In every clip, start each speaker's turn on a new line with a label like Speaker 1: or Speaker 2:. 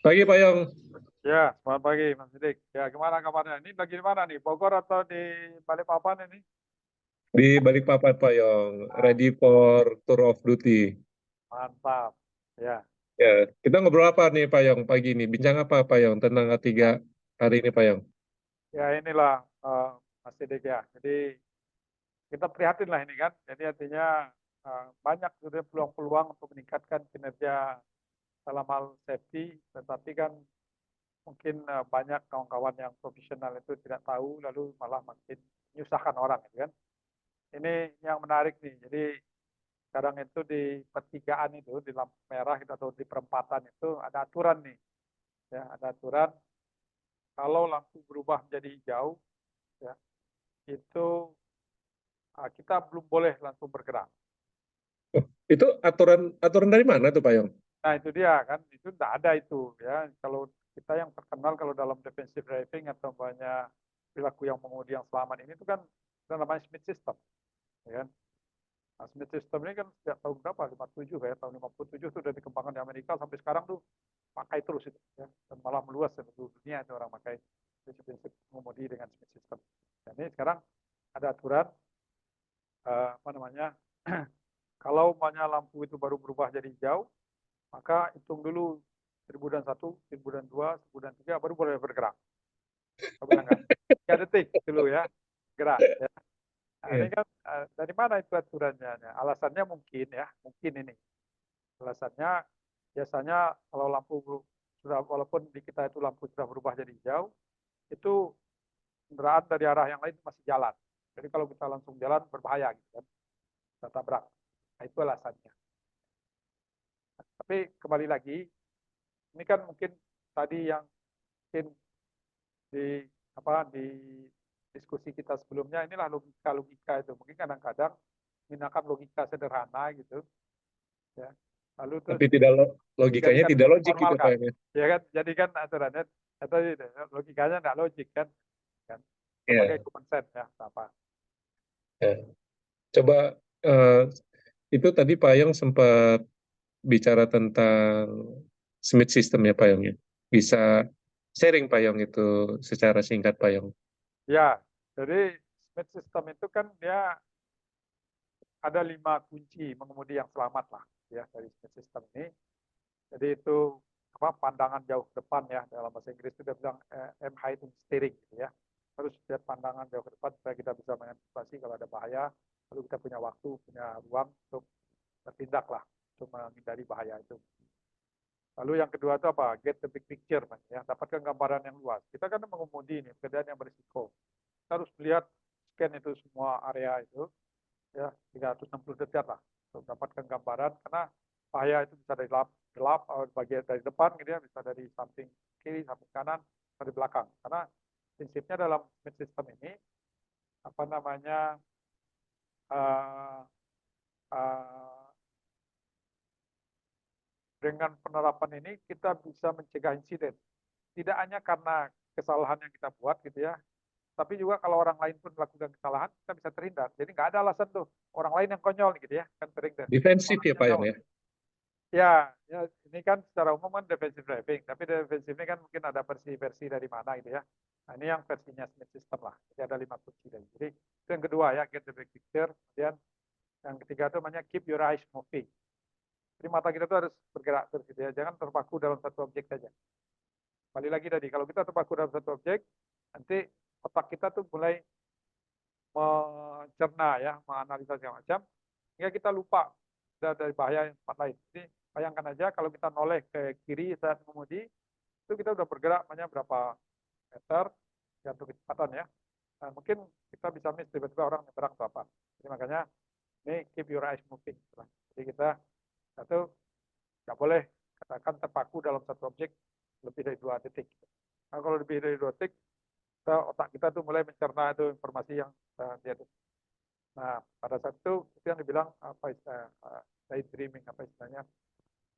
Speaker 1: Pagi Pak Yong,
Speaker 2: Ya, selamat pagi Mas Sidik. Ya, gimana kabarnya? Ini lagi di mana nih? Bogor atau di Balikpapan ini?
Speaker 1: di Balikpapan Pak Yong,
Speaker 2: Ah,
Speaker 1: ready for tour of duty.
Speaker 2: mantap. Ya,
Speaker 1: Ya, kita ngobrol apa nih Pak Yong pagi ini? Bincang apa Pak Yong tentang ketiga hari ini Pak Yong?
Speaker 2: ya inilah Mas Sidik ya. Jadi kita prihatin lah ini kan. Jadi artinya banyak sudah peluang-peluang untuk meningkatkan kinerja dalam hal safety, tetapi kan mungkin banyak kawan-kawan yang profesional itu tidak tahu, lalu malah makin menyusahkan orang, gitu kan. Ini yang menarik nih. Jadi kadang itu di pertigaan itu di lampu merah gitu, atau di perempatan itu ada aturan nih, ya ada aturan kalau lampu berubah menjadi hijau, ya itu kita belum boleh langsung bergerak.
Speaker 1: Oh, itu aturan aturan dari mana tuh Pak Yong?
Speaker 2: Nah itu dia kan, itu tidak ada itu ya. Kalau kita yang terkenal kalau dalam defensive driving atau banyak perilaku yang mengemudi yang selamat ini itu kan itu namanya Smith System, ya kan. Nah, Smith System ini kan sejak tahun berapa? 57 ya, tahun 57 itu sudah dikembangkan di Amerika sampai sekarang tuh pakai terus itu, ya. Dan malah meluas ke seluruh dunia itu orang pakai prinsip mengemudi dengan Smith System. Dan ini sekarang ada aturan apa namanya? Kalau umpamanya lampu itu baru berubah jadi hijau, maka hitung dulu 1001, 1002, 1003 baru boleh bergerak. Kamu bilang kan? 3 detik dulu ya, gerak ya. Nah, ini
Speaker 1: Iya.
Speaker 2: kan dari mana itu aturannya? Nah, alasannya mungkin ya, mungkin ini. Alasannya biasanya kalau lampu sudah, walaupun di kita itu lampu sudah berubah jadi hijau, itu kendaraan dari arah yang lain masih jalan. Jadi kalau kita langsung jalan berbahaya gitu kan, kita tabrak. Nah, itu alasannya. Tapi kembali lagi, ini kan mungkin tadi yang mungkin di di diskusi kita sebelumnya, inilah logika-logika itu. Mungkin kadang-kadang menggunakan logika sederhana gitu, ya. Lalu terus
Speaker 1: Tapi tidak logikanya
Speaker 2: dijadikan
Speaker 1: tidak logik gitu Pak
Speaker 2: diformalkan,
Speaker 1: Yong ya.
Speaker 2: ya kan? Jadikan aturannya atau logikanya nggak logik kan? Kan? Pakai
Speaker 1: Iya.
Speaker 2: common sense ya, apa?
Speaker 1: Ya. Coba eh, itu tadi Pak Yong sempat bicara tentang Smith System ya Pak Yong ya. Bisa sharing Pak Yong itu secara singkat Pak Yong.
Speaker 2: Ya, jadi Smith System itu kan dia ada 5 kunci mengemudi yang selamat lah, ya, dari Smith System ini. Jadi itu apa, pandangan jauh ke depan ya, dalam bahasa Inggris itu dia bilang aim high in steering gitu ya. Harus lihat pandangan jauh ke depan supaya kita bisa mengantisipasi kalau ada bahaya, lalu kita punya waktu, punya ruang untuk bertindak lah, untuk menghindari bahaya itu. Lalu yang kedua itu apa? Get the big picture, ya, dapatkan gambaran yang luas. Kita kan mengemudi ini pekerjaan yang berisiko. Kita harus melihat, scan itu semua area itu, ya 360 derajat lah, untuk mendapatkan gambaran, karena bahaya itu bisa dari gelap bagian dari depan gitu ya, bisa dari samping kiri, samping kanan, dari belakang. Karena prinsipnya dalam sistem ini apa namanya, uh, uh, dengan penerapan ini kita bisa mencegah insiden. Tidak hanya karena kesalahan yang kita buat gitu ya, tapi juga kalau orang lain pun melakukan kesalahan, kita bisa terhindar. Jadi nggak ada alasan tuh orang lain yang konyol gitu ya, kan sering deh.
Speaker 1: Defensif ya
Speaker 2: Orangnya
Speaker 1: Pak Yong
Speaker 2: jauh.
Speaker 1: ya.
Speaker 2: Ya, ya, ini kan secara umum kan defensive driving, tapi defensive ini kan mungkin ada versi-versi dari mana gitu ya. Nah, ini yang versinya Smith System lah. Jadi ada 5 kunci dari. Jadi itu yang kedua ya, get the big picture. Kemudian yang ketiga itu namanya keep your eyes moving. Jadi mata kita tuh harus bergerak terus gitu ya. Jangan terpaku dalam satu objek saja. Kembali lagi tadi, kalau kita terpaku dalam satu objek, nanti otak kita tuh mulai mencerna ya, menganalisa segala macam, hingga kita lupa dari bahaya yang tempat lain. Jadi bayangkan aja kalau kita noleh ke kiri saat mengemudi, itu kita udah bergerak banyak berapa meter, gantung kecepatan ya. Nah, mungkin kita bisa miss tiba-tiba orang nyebrang atau apa. Jadi makanya ini keep your eyes moving. Jadi kita satu nggak boleh katakan terpaku dalam satu objek lebih dari 2 detik. Nah, kalau lebih dari 2 detik, otak kita tuh mulai mencerna itu informasi yang dia. Nah, pada saat itu yang dibilang apa istilah daydreaming, apa istilahnya,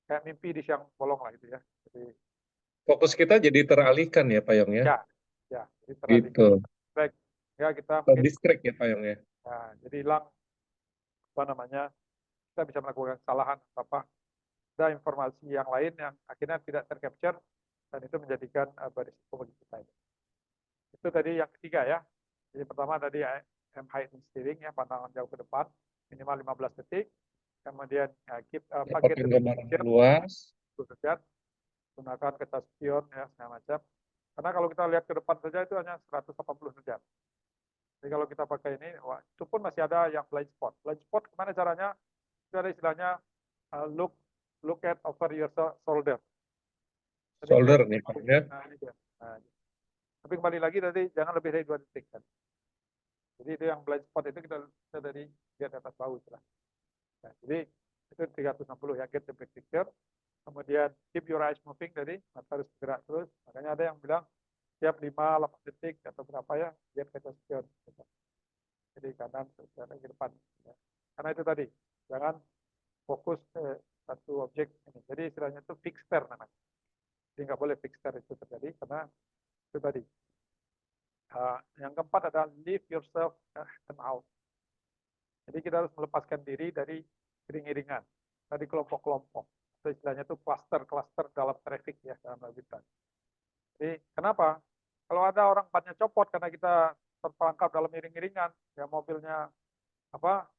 Speaker 2: kayak mimpi di siang bolong lah gitu ya. Jadi
Speaker 1: Fokus kita jadi teralihkan ya Pak Yong ya.
Speaker 2: ya, ya, jadi teralihkan.
Speaker 1: Gitu.
Speaker 2: Baik, ya kita mungkin
Speaker 1: Distract ya Pak Yong ya.
Speaker 2: ya, jadi hilang apa namanya, kita bisa melakukan kesalahan apa, ada informasi yang lain yang akhirnya tidak tercapture, dan itu menjadikan berisiko bagi kita. Itu tadi yang ketiga ya. Jadi pertama tadi aim height and steering ya, pandangan jauh ke depan minimal 15 detik. Kemudian get
Speaker 1: Dapatin
Speaker 2: the big
Speaker 1: gambaran
Speaker 2: picture,
Speaker 1: luas.
Speaker 2: dekat, gunakan kaca spion ya segala macam. Karena kalau kita lihat ke depan saja itu hanya 180 derajat. Jadi kalau kita pakai ini, wah, itu pun masih ada yang blind spot. Blind spot gimana caranya? Itu ada istilahnya look at over your shoulder. Jadi
Speaker 1: Shoulder
Speaker 2: lihat,
Speaker 1: nih Pak ya.
Speaker 2: nah, ini dia. Nah, tapi kembali lagi tadi jangan lebih dari 2 detik kan. Jadi itu yang blind spot itu kita dari lihat atas bawah lah. Nah, jadi itu 360 ya, get the big picture. Kemudian keep your eyes moving tadi, mata harus bergerak terus. Makanya ada yang bilang tiap 5-8 detik atau berapa ya, lihat kaca spion. Jadi kanan terus ke depan. Ya. Karena itu tadi, jangan fokus ke satu objek ini. Jadi istilahnya itu fixter namanya. Jadi nggak boleh fixter itu terjadi karena itu tadi. Yang keempat adalah leave yourself and out. Jadi kita harus melepaskan diri dari iring-iringan, dari kelompok-kelompok. Atau istilahnya itu cluster-cluster dalam traffic ya, dalam lalu lintas. Jadi kenapa? Kalau ada orang bannya copot karena kita terperangkap dalam iring-iringan, ya mobilnya apa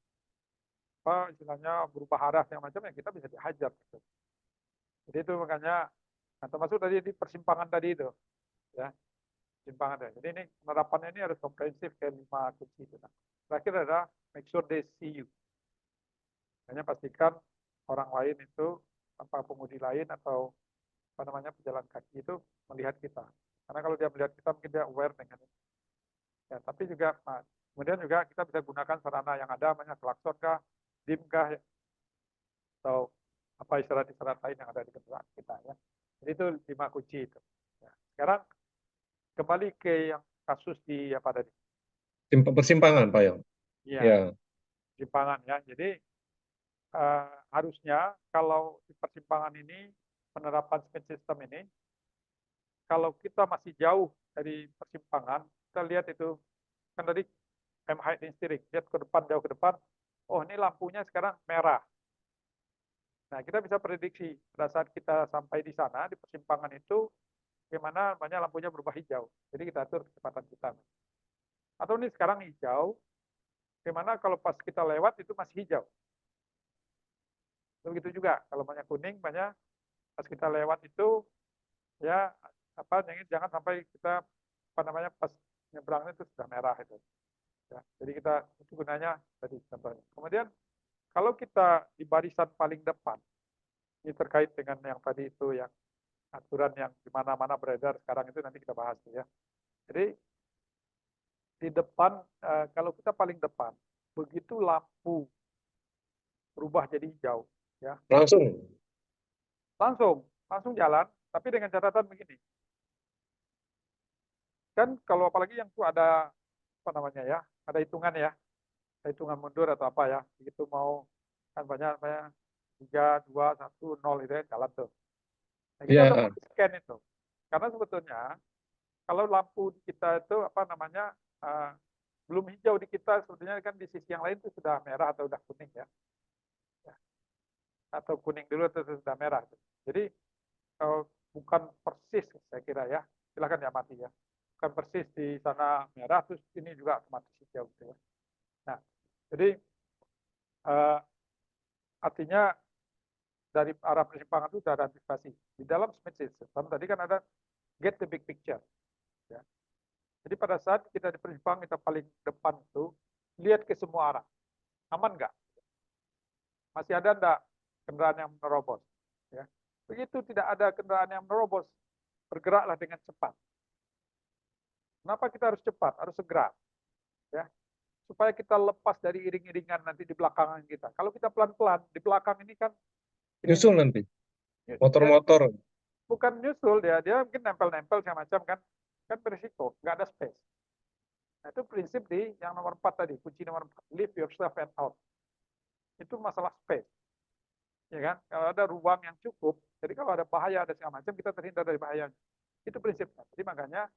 Speaker 2: istilahnya berubah arah yang macam ya kita bisa dihajar. Gitu. Jadi itu makanya, nah termasuk tadi di persimpangan tadi itu, ya persimpangan tadi. Jadi ini penerapannya ini harus komprehensif ke 5 kunci itu. Nah, terakhir adalah make sure they see you. Hanya pastikan orang lain itu, apa pengemudi lain atau apa namanya pejalan kaki itu melihat kita. Karena kalau dia melihat kita mungkin dia aware dengan itu. Ya, tapi juga nah, kemudian juga kita bisa gunakan sarana yang ada, namanya klakson kah, dim kah, atau apa isyarat-isyarat lain yang ada di kendaraan kita ya. Jadi itu 5 kunci itu. Ya. Sekarang kembali ke yang kasus di apa tadi?
Speaker 1: Persimpangan Pak Yang.
Speaker 2: Iya,
Speaker 1: Ya,
Speaker 2: persimpangan ya. Jadi harusnya kalau di persimpangan ini penerapan speed system ini, kalau kita masih jauh dari persimpangan, kita lihat itu kan tadi aim height and steering, lihat ke depan jauh ke depan. Oh ini lampunya sekarang merah. Nah kita bisa prediksi pada saat kita sampai di sana di persimpangan itu bagaimana banyak lampunya berubah hijau. Jadi kita atur kecepatan kita. Atau ini sekarang hijau, bagaimana kalau pas kita lewat itu masih hijau. Begitu juga kalau banyak kuning, banyak pas kita lewat itu ya apa jangan sampai kita apa namanya pas nyebrangnya itu sudah merah itu. Ya, jadi kita itu gunanya tadi contohnya. Kemudian kalau kita di barisan paling depan, ini terkait dengan yang tadi itu yang aturan yang di mana-mana beredar sekarang itu nanti kita bahas ya. Jadi di depan kalau kita paling depan, begitu lampu berubah jadi hijau, ya
Speaker 1: langsung.
Speaker 2: langsung langsung jalan, tapi dengan catatan begini. Kan kalau apalagi yang itu ada apa namanya ya, ada hitungan ya, ada hitungan mundur atau apa ya, begitu mau kan banyak 3, 2, 1, 0 itu ya, jalan tuh. Nah, kita udah
Speaker 1: Ya,
Speaker 2: scan itu. Karena sebetulnya kalau lampu di kita itu apa namanya belum hijau di kita, sebetulnya kan di sisi yang lain itu sudah merah atau sudah kuning ya. Atau kuning dulu atau sudah merah. Jadi bukan persis saya kira ya. Silakan ya mati ya. Bukan persis di sana merah terus ini juga otomatis hijau gitu ya. Nah, jadi artinya dari arah persimpangan itu sudah ada antisipasi. Di dalam smart system tadi kan ada get the big picture. Ya. Jadi pada saat kita di persimpangan kita paling depan itu lihat ke semua arah, aman nggak? Masih ada enggak kendaraan yang menerobos? Ya. Begitu tidak ada kendaraan yang menerobos, bergeraklah dengan cepat. Kenapa kita harus cepat? Harus segera. Ya. Supaya kita lepas dari iring-iringan nanti di belakangan kita. Kalau kita pelan-pelan, di belakang ini kan
Speaker 1: nyusul
Speaker 2: ini
Speaker 1: nanti.
Speaker 2: dia
Speaker 1: Motor-motor.
Speaker 2: bukan nyusul dia mungkin nempel-nempel segala macam kan berisiko, nggak ada space. Nah, itu prinsip di yang nomor 4 tadi, kunci nomor 4, leave yourself and out. Itu masalah space. Ya kan? Kalau ada ruang yang cukup, jadi kalau ada bahaya ada segala macam kita terhindar dari bahayanya. Itu prinsipnya. Jadi makanya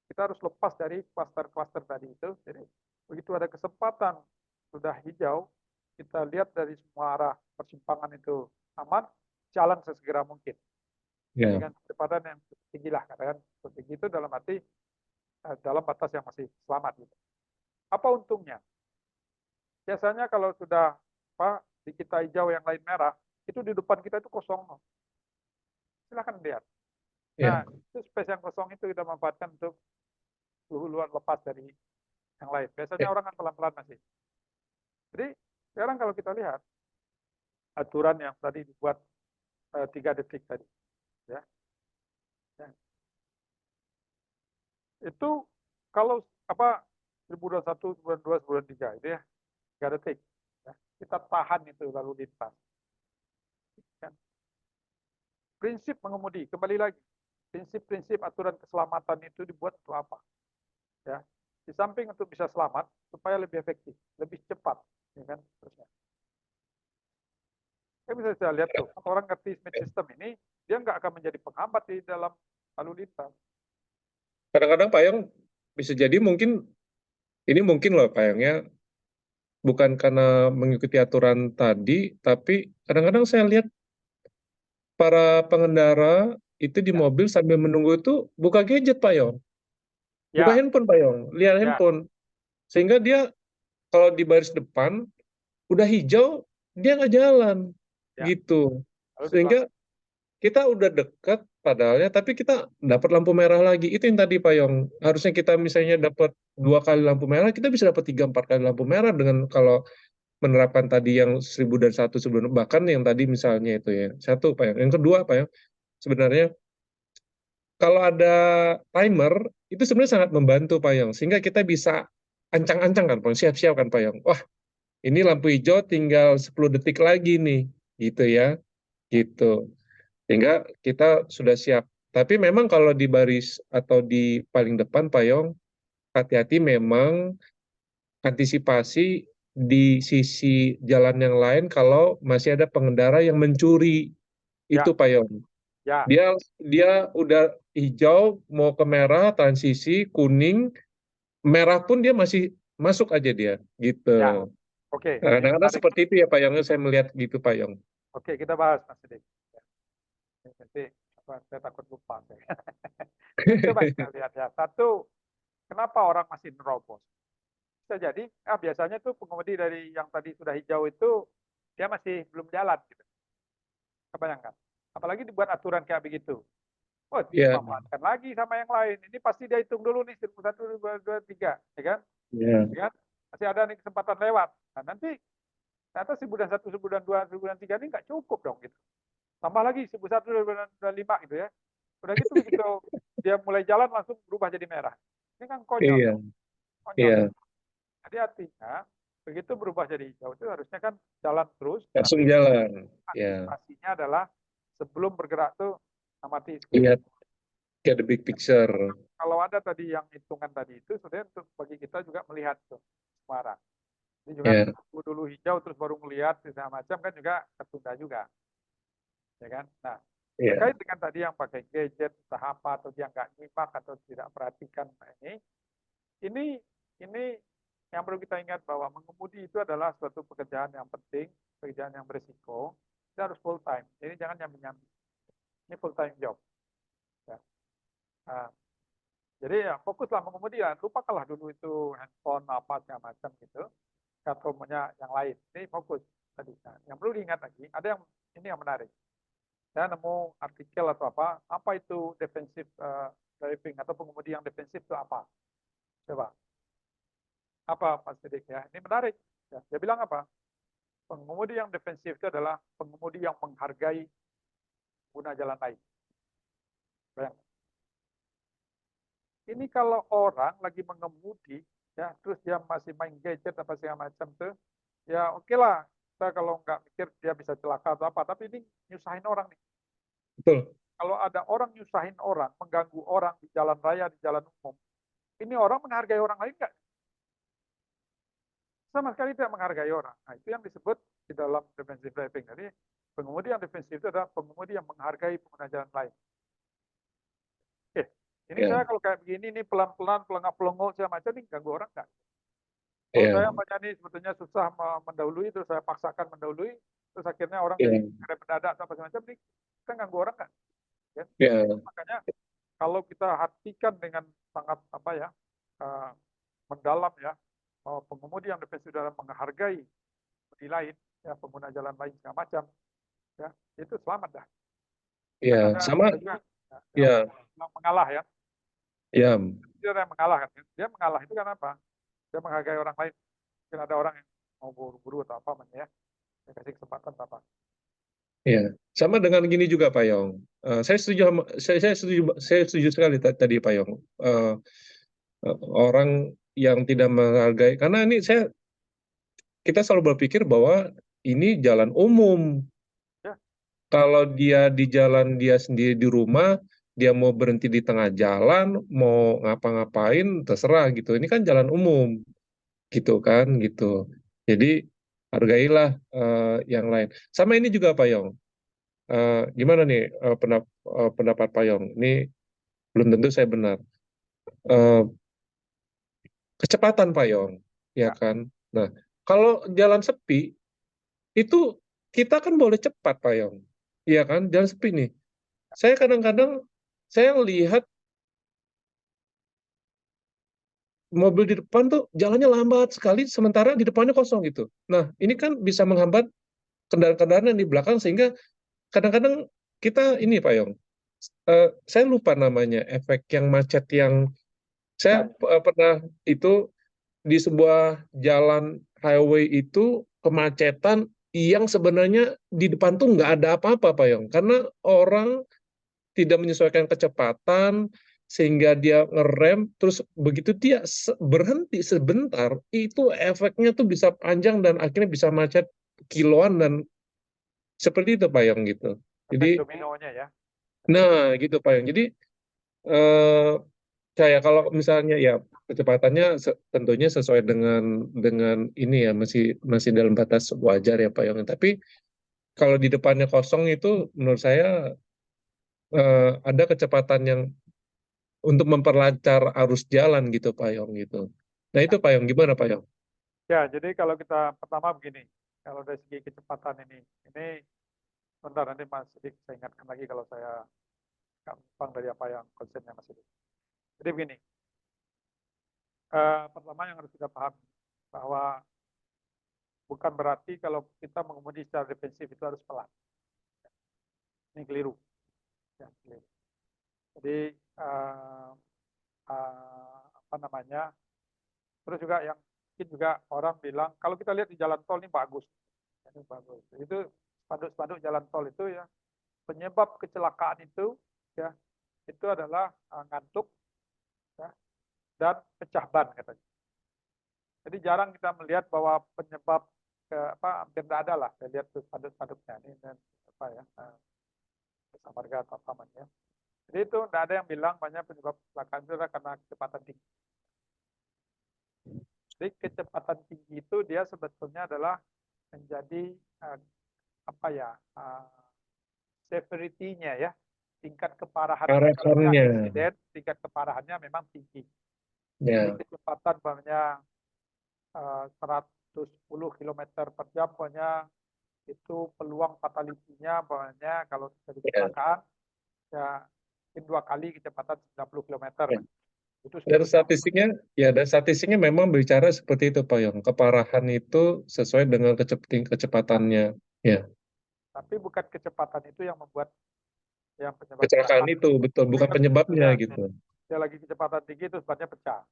Speaker 2: kita harus lepas dari kluster-kluster tadi itu. Jadi begitu ada kesempatan sudah hijau, kita lihat dari semua arah persimpangan itu aman, jalan sesegera mungkin. Jadi
Speaker 1: Ya.
Speaker 2: kan kecepatan yang tinggi lah, katakan tinggi itu dalam arti dalam batas yang masih selamat gitu. Apa untungnya? Biasanya kalau sudah di kita hijau yang lain merah, itu di depan kita itu kosong. Silahkan lihat. Nah,
Speaker 1: Ya.
Speaker 2: itu space yang kosong itu kita manfaatkan untuk duluan lepas dari yang lain. Biasanya
Speaker 1: Ya.
Speaker 2: orang kan pelan-pelan masih. Jadi sekarang kalau kita lihat aturan yang tadi dibuat 3 detik tadi, ya, ya, itu kalau 1021, 1022, 1023 itu ya 3 detik, ya, kita tahan itu lalu lintas. Kan? Prinsip mengemudi kembali lagi, prinsip-prinsip aturan keselamatan itu dibuat untuk apa? Ya, di samping untuk bisa selamat supaya lebih efektif, lebih cepat, ya kan? Terusnya. Bisa saya lihat tuh, orang ngerti smart system ini, dia nggak akan menjadi penghambat di dalam lalu lintas.
Speaker 1: Kadang-kadang Pak Yong bisa jadi mungkin ini mungkin loh Pak Yong ya, bukan karena mengikuti aturan tadi, tapi kadang-kadang saya lihat para pengendara itu di
Speaker 2: Ya,
Speaker 1: mobil sambil menunggu itu buka gadget Pak Yong, buka
Speaker 2: ya,
Speaker 1: handphone Pak Yong, lihat
Speaker 2: ya,
Speaker 1: handphone, sehingga dia kalau di baris depan udah hijau dia nggak jalan
Speaker 2: ya.
Speaker 1: gitu,
Speaker 2: Lalu di
Speaker 1: sehingga
Speaker 2: belakang.
Speaker 1: kita udah dekat padahalnya, tapi kita dapat lampu merah lagi. Itu yang tadi Pak Yong. Harusnya kita misalnya dapat 2 kali lampu merah, kita bisa dapat 3-4 kali lampu merah dengan kalau menerapkan tadi yang 1001 sebelum, bahkan yang tadi misalnya itu ya. Satu Pak Yong. Yang kedua Pak Yong, sebenarnya kalau ada timer itu sebenarnya sangat membantu Pak Yong, sehingga kita bisa ancang-ancang kan Pak Yong, siap-siap kan Pak Yong. Wah, ini lampu hijau tinggal 10 detik lagi nih, gitu ya, gitu. Sehingga kita sudah siap. Tapi memang kalau di baris atau di paling depan Pak Yong, hati-hati memang antisipasi di sisi jalan yang lain kalau masih ada pengendara yang mencuri. Itu
Speaker 2: Ya,
Speaker 1: Pak Yong.
Speaker 2: ya,
Speaker 1: Dia dia udah hijau mau ke merah, transisi kuning, merah pun dia masih masuk aja dia
Speaker 2: ya.
Speaker 1: gitu.
Speaker 2: Oke, ini
Speaker 1: Kadang-kadang
Speaker 2: menarik.
Speaker 1: seperti itu ya Pak Yong, saya melihat gitu Pak Yong.
Speaker 2: Oke, kita bahas Mas Sidik. Ya, nanti saya takut lupa. Ini coba kita lihat ya. Satu, kenapa orang masih nerobos? Bisa jadi, biasanya tuh pengemudi dari yang tadi sudah hijau itu dia masih belum jalan gitu. Kebayangkan. Apalagi dibuat aturan kayak begitu. Oh,
Speaker 1: Iya,
Speaker 2: dimanfaatkan lagi sama yang lain. Ini pasti dia hitung dulu nih 1, 2, 2, 3, ya kan?
Speaker 1: iya,
Speaker 2: Ya kan? Masih ada nih kesempatan lewat. Nah, nanti ternyata 1001, 1002, 1003 ini nggak cukup dong gitu. Tambah lagi 1001, 1025 gitu ya. Udah gitu begitu dia mulai jalan langsung berubah jadi merah. Ini kan konyol
Speaker 1: iya,
Speaker 2: dong. Konyol.
Speaker 1: iya.
Speaker 2: Jadi artinya begitu berubah jadi hijau itu harusnya kan jalan terus,
Speaker 1: Langsung
Speaker 2: tapi
Speaker 1: jalan. Ya,
Speaker 2: antisipasinya adalah sebelum bergerak tuh amati sekeliling.
Speaker 1: lihat get the big picture.
Speaker 2: Kalau ada tadi yang hitungan tadi itu sebenarnya untuk bagi kita juga melihat tuh Semarang. Ini juga
Speaker 1: Ya,
Speaker 2: dulu hijau terus baru melihat segala macam kan juga tertunda juga, ya kan? Nah,
Speaker 1: ya,
Speaker 2: terkait dengan tadi yang pakai gadget, entah apa atau dia nggak nyimak atau tidak perhatikan ini ini yang perlu kita ingat bahwa mengemudi itu adalah suatu pekerjaan yang penting, pekerjaan yang berisiko. Kita harus full time. Jadi jangan nyambi-nyambi. Ini full time job. Ya. Nah, jadi ya fokuslah mengemudi ya. Lupakanlah dulu itu handphone apa segala macam gitu. Atau punya yang lain. Ini fokus tadi. Nah, yang perlu diingat lagi, ada yang ini yang menarik. Saya nemu artikel atau apa itu defensive driving atau pengemudi yang defensif itu apa? Coba, apa Pak Sidik ya? Ini menarik. Ya, dia bilang apa? Pengemudi yang defensif itu adalah pengemudi yang menghargai pengguna jalan lain. Bayangkan. Ini kalau orang lagi mengemudi, ya terus dia masih main gadget apa segala macam tuh, ya oke lah. Kita kalau nggak mikir dia bisa celaka atau apa, tapi ini nyusahin orang nih.
Speaker 1: betul.
Speaker 2: Kalau ada orang nyusahin orang, mengganggu orang di jalan raya, di jalan umum, ini orang menghargai orang lain nggak? Sama sekali tidak menghargai orang. Nah, itu yang disebut di dalam defensive driving. Jadi pengemudi yang defensif itu adalah pengemudi yang menghargai pengguna jalan lain. Ini
Speaker 1: Ya,
Speaker 2: saya kalau kayak begini nih pelan-pelan pelengap-pelengok segala macam nih ganggu orang nggak? Oh
Speaker 1: ya,
Speaker 2: saya banyak nih sebetulnya susah mendahului terus saya paksakan mendahului terus akhirnya orang jadi
Speaker 1: ya,
Speaker 2: rem mendadak apa segala macam nih kita ganggu orang nggak? Ya.
Speaker 1: Ya,
Speaker 2: Makanya kalau kita hatikan dengan sangat apa ya, eh, mendalam ya, bahwa pengemudi yang defensif dalam menghargai pengemudi lain, ya pengguna jalan lain segala macam, ya itu selamat dah. Kan
Speaker 1: ya, sama,
Speaker 2: ada juga ya,
Speaker 1: ya,
Speaker 2: yang mengalah ya,
Speaker 1: ya,
Speaker 2: dia yang mengalah kan, dia mengalah itu kan apa? Dia menghargai orang lain. Mungkin ada orang yang mau buru-buru atau apa namanya ya, dia kasih kesempatan apa.
Speaker 1: ya. Sama dengan gini juga Pak Yong. Saya setuju, saya setuju sekali tadi Pak Yong. Eh, Orang yang tidak menghargai, karena ini kita selalu berpikir bahwa ini jalan umum.
Speaker 2: Ya,
Speaker 1: Kalau dia di jalan dia sendiri di rumah, dia mau berhenti di tengah jalan, mau ngapa-ngapain, terserah gitu. Ini kan jalan umum, gitu kan, gitu. Jadi hargailah yang lain. Sama ini juga Pak Yong. Gimana nih pendapat Pak Yong? Ini belum tentu saya benar. Eh, Kecepatan Pak Yong, ya
Speaker 2: ya,
Speaker 1: kan? Nah, kalau jalan sepi itu kita kan boleh cepat Pak Yong, iya kan? Jalan sepi nih. Saya kadang-kadang saya lihat mobil di depan tuh jalannya lambat sekali, sementara di depannya kosong gitu. Nah, ini kan bisa menghambat kendaraan-kendaraan yang di belakang sehingga kadang-kadang kita ini Pak Yong, saya lupa namanya efek yang macet yang
Speaker 2: ya,
Speaker 1: saya
Speaker 2: ya.
Speaker 1: pernah itu di sebuah jalan highway itu kemacetan yang sebenarnya di depan tuh nggak ada apa-apa Pak Yong, karena orang tidak menyesuaikan kecepatan sehingga dia ngerem terus begitu dia berhenti sebentar itu efeknya tuh bisa panjang dan akhirnya bisa macet kiloan dan seperti itu Pak Yong gitu. Jadi
Speaker 2: Efek dominonya ya.
Speaker 1: nah gitu Pak Yong. Jadi eh, saya kalau misalnya ya kecepatannya tentunya sesuai dengan ini ya masih masih dalam batas wajar ya Pak Yong. Tapi kalau di depannya kosong itu menurut saya ada kecepatan yang untuk memperlancar arus jalan gitu Pak Yong gitu. Nah itu
Speaker 2: Ya,
Speaker 1: Pak Yong gimana Pak Yong?
Speaker 2: ya, jadi kalau kita pertama begini, kalau dari segi kecepatan ini bentar nanti Mas Sidik saya ingatkan lagi kalau saya gampang dari apa yang konsennya Mas Sidik. Jadi begini, pertama yang harus kita pahami bahwa bukan berarti kalau kita mengemudi secara defensif itu harus pelan. Ini keliru. Ya, keliru. Jadi apa namanya? Terus juga yang mungkin juga orang bilang kalau kita lihat di jalan tol ini bagus, ini bagus. Itu spanduk-spanduk jalan tol itu ya penyebab kecelakaan itu ya itu adalah ngantuk ya, dan pecah ban katanya. Jadi jarang kita melihat bahwa penyebab apa hampir tidak ada lah. Saya lihat tuh spanduk-spanduknya ini dan apa ya jasa marga atau apa namanya. Jadi itu tidak ada yang bilang banyak penyebab kecelakaan itu adalah karena kecepatan tinggi. Jadi kecepatan tinggi itu dia sebetulnya adalah menjadi apa ya severity-nya ya tingkat keparahan kalau dia
Speaker 1: Harapannya
Speaker 2: insiden tingkat keparahannya memang tinggi. Jadi
Speaker 1: ya
Speaker 2: kecepatan banyak 110 km per jam banyak itu peluang fatality-nya banyak kalau terjadi
Speaker 1: ya
Speaker 2: kecelakaan ya mungkin 2 kali kecepatan 90 km.
Speaker 1: ya.
Speaker 2: Itu
Speaker 1: Dan
Speaker 2: sebetulnya
Speaker 1: statistiknya ya dan statistiknya memang bicara seperti itu Pak Yong. Keparahan itu sesuai dengan
Speaker 2: ya,
Speaker 1: kecepatannya. Ya.
Speaker 2: tapi bukan kecepatan itu yang membuat yang penyebab
Speaker 1: Kecelakaan
Speaker 2: kecelakaan.
Speaker 1: itu betul
Speaker 2: Tapi
Speaker 1: bukan
Speaker 2: kan
Speaker 1: penyebabnya
Speaker 2: misalnya
Speaker 1: gitu.
Speaker 2: dia lagi kecepatan tinggi terus bannya pecah.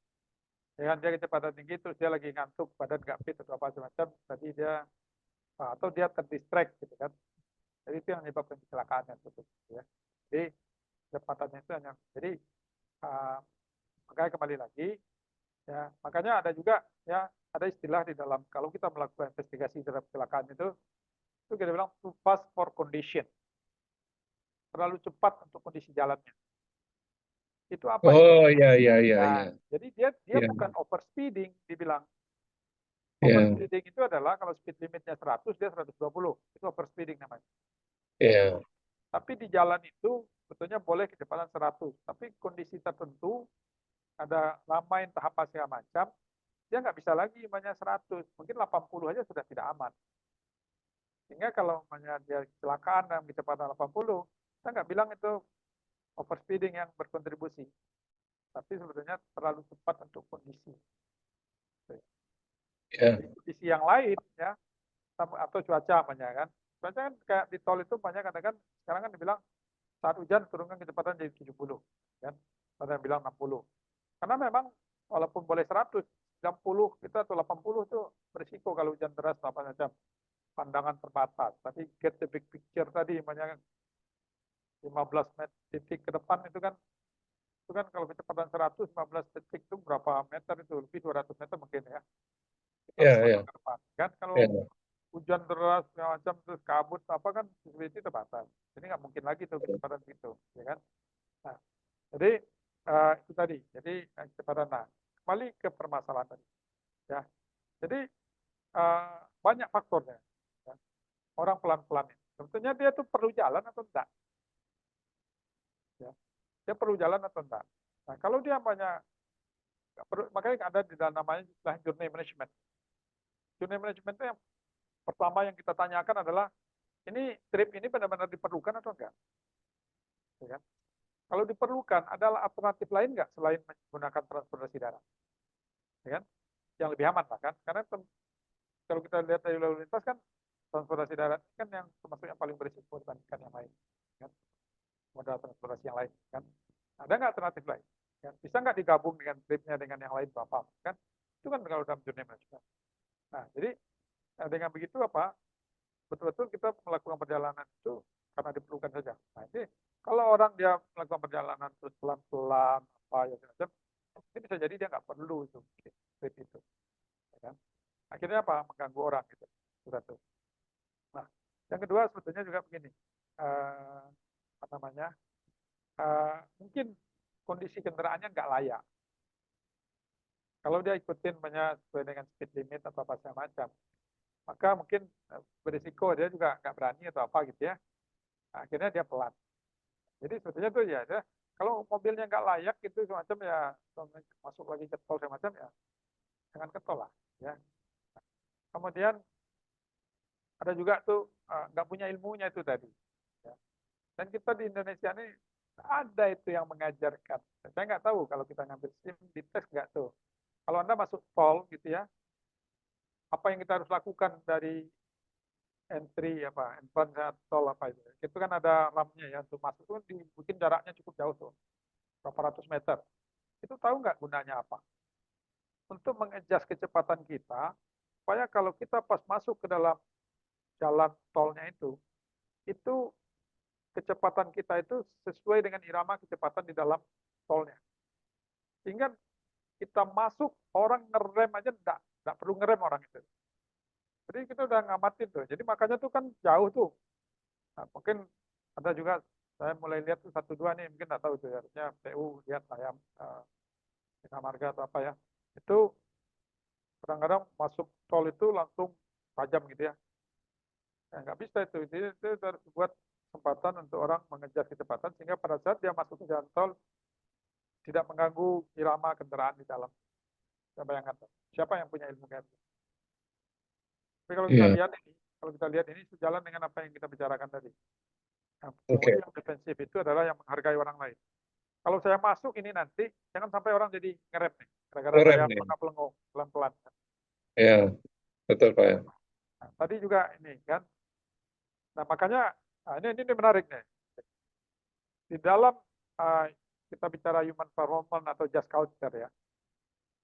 Speaker 2: Ya kan dia kecepatan tinggi terus dia lagi ngantuk badan nggak fit atau apa semacam tadi dia atau dia terdistract gitu kan. Jadi itu yang menyebabkan kecelakaan yang itu ya. Jadi kecepatannya itu hanya jadi uh, makanya kembali lagi ya makanya ada juga ya ada istilah di dalam kalau kita melakukan investigasi terhadap kecelakaan itu kita bilang too fast for condition terlalu cepat untuk kondisi jalannya itu apa itu
Speaker 1: Oh ya ya ya
Speaker 2: nah
Speaker 1: ya.
Speaker 2: jadi dia
Speaker 1: Ya
Speaker 2: bukan overspeeding dibilang
Speaker 1: ya
Speaker 2: overspeeding itu adalah kalau speed limitnya 100 dia 120 itu overspeeding namanya.
Speaker 1: ya
Speaker 2: Tapi di jalan itu sebetulnya boleh kecepatan 100 tapi kondisi tertentu ada lama entah apa segala macam dia nggak bisa lagi banyak 100 mungkin 80 aja sudah tidak aman. Sehingga kalau dia kecelakaan dengan kecepatan 80, kita nggak bilang itu overspeeding yang berkontribusi, tapi sebetulnya terlalu cepat untuk kondisi.
Speaker 1: Ya,
Speaker 2: Di kondisi yang lain ya, atau cuaca namanya kan. Cuaca kan kayak di tol itu banyak katakan sekarang kan dibilang saat hujan turunkan kecepatan jadi 70 kan. Ada yang bilang 60. Karena memang walaupun boleh 100, 60 kita atau 80 itu berisiko kalau hujan deras apa macam. Pandangan terbatas, tapi get the big picture tadi banyak 15 titik ke depan itu kan kalau kecepatan 100, 15 detik itu berapa meter itu, lebih 200 meter mungkin ya. Kita
Speaker 1: ya,
Speaker 2: memandang
Speaker 1: ya,
Speaker 2: ke depan. Kan kalau
Speaker 1: ya,
Speaker 2: hujan deras segala macam terus kabut apa kan visibility terbatas. Jadi nggak mungkin lagi tuh kecepatan gitu, ya kan? Nah, jadi itu tadi. Jadi kecepatan. Nah, kembali ke permasalahan tadi. Ya, jadi banyak faktornya. Ya. Orang pelan-pelan ini. Sebetulnya dia tuh perlu jalan atau enggak? Ya. Dia perlu jalan atau enggak? Nah, kalau dia banyak, makanya ada di dalam namanya istilah journey management. Journey management itu yang pertama yang kita tanyakan adalah, ini trip ini benar-benar diperlukan atau enggak? Ya kan? Kalau diperlukan, adalah alternatif lain nggak selain menggunakan transportasi darat? Ya kan? Yang lebih aman lah kan? Karena kalau kita lihat dari lalu lintas kan, transportasi darat kan yang termasuk yang paling berisiko dibandingkan yang lain. Kan? Modal transportasi yang lain. Kan? Ada nggak alternatif lain? Kan? Bisa nggak digabung dengan tripnya dengan yang lain apa? Kan? Itu kan kalau dalam journey management. Nah, jadi dengan begitu apa? Betul-betul kita melakukan perjalanan itu karena diperlukan saja. Nah, ini kalau orang dia melakukan perjalanan terus pelan-pelan apa ya macam, ini bisa jadi dia nggak perlu itu trip itu. Ya kan? Akhirnya apa? Mengganggu orang gitu. Satu. Nah, yang kedua sebetulnya juga begini. Apa namanya? Mungkin kondisi kendaraannya nggak layak. Kalau dia ikutin banyak sesuai dengan speed limit atau apa segala macam, maka mungkin berisiko dia juga nggak berani atau apa gitu ya. Akhirnya dia pelan. Jadi sebetulnya tuh ya, kalau mobilnya nggak layak gitu semacam ya masuk lagi ke tol semacam ya jangan ke tol lah ya. Kemudian ada juga tuh nggak punya ilmunya itu tadi. Ya. Dan kita di Indonesia ini ada itu yang mengajarkan. Saya nggak tahu kalau kita ngambil SIM di tes nggak tuh. Kalau Anda masuk tol gitu ya, apa yang kita harus lakukan dari entry apa entrance tol apa itu. Itu kan ada lamnya ya untuk masuk tuh mungkin jaraknya cukup jauh tuh, berapa ratus meter. Itu tahu nggak gunanya apa? Untuk mengejas kecepatan kita, supaya kalau kita pas masuk ke dalam jalan tolnya itu kecepatan kita itu sesuai dengan irama kecepatan di dalam tolnya. Sehingga kita masuk, orang ngerem aja enggak perlu ngerem orang itu. Jadi kita udah ngamatin tuh. Jadi makanya tuh kan jauh tuh. Nah, mungkin ada juga saya mulai lihat tuh satu dua nih, mungkin nggak tahu tuh harusnya PU lihat lah ya, Bina Marga atau apa ya. Itu kadang-kadang masuk tol itu langsung tajam gitu ya. Ya nggak bisa itu. Jadi itu harus buat kesempatan untuk orang mengejar kecepatan sehingga pada saat dia masuk ke jalan tol tidak mengganggu irama kendaraan di dalam. Saya bayangkan. Siapa yang punya ilmu kayak itu? Tapi
Speaker 1: iya,
Speaker 2: kalau kita lihat ini sejalan dengan apa yang kita bicarakan tadi. Nah,
Speaker 1: oke,
Speaker 2: pengemudi yang defensif itu adalah yang menghargai orang lain. Kalau saya masuk ini nanti, jangan sampai orang jadi ngerem nih. Gara-gara
Speaker 1: ngerem
Speaker 2: saya
Speaker 1: nih.
Speaker 2: pelengok pelan-pelan.
Speaker 1: Ya, betul Pak ya.
Speaker 2: Nah, tadi juga ini kan. Nah makanya ini menarik nih. Di dalam uh, kita bicara human performance atau just culture ya.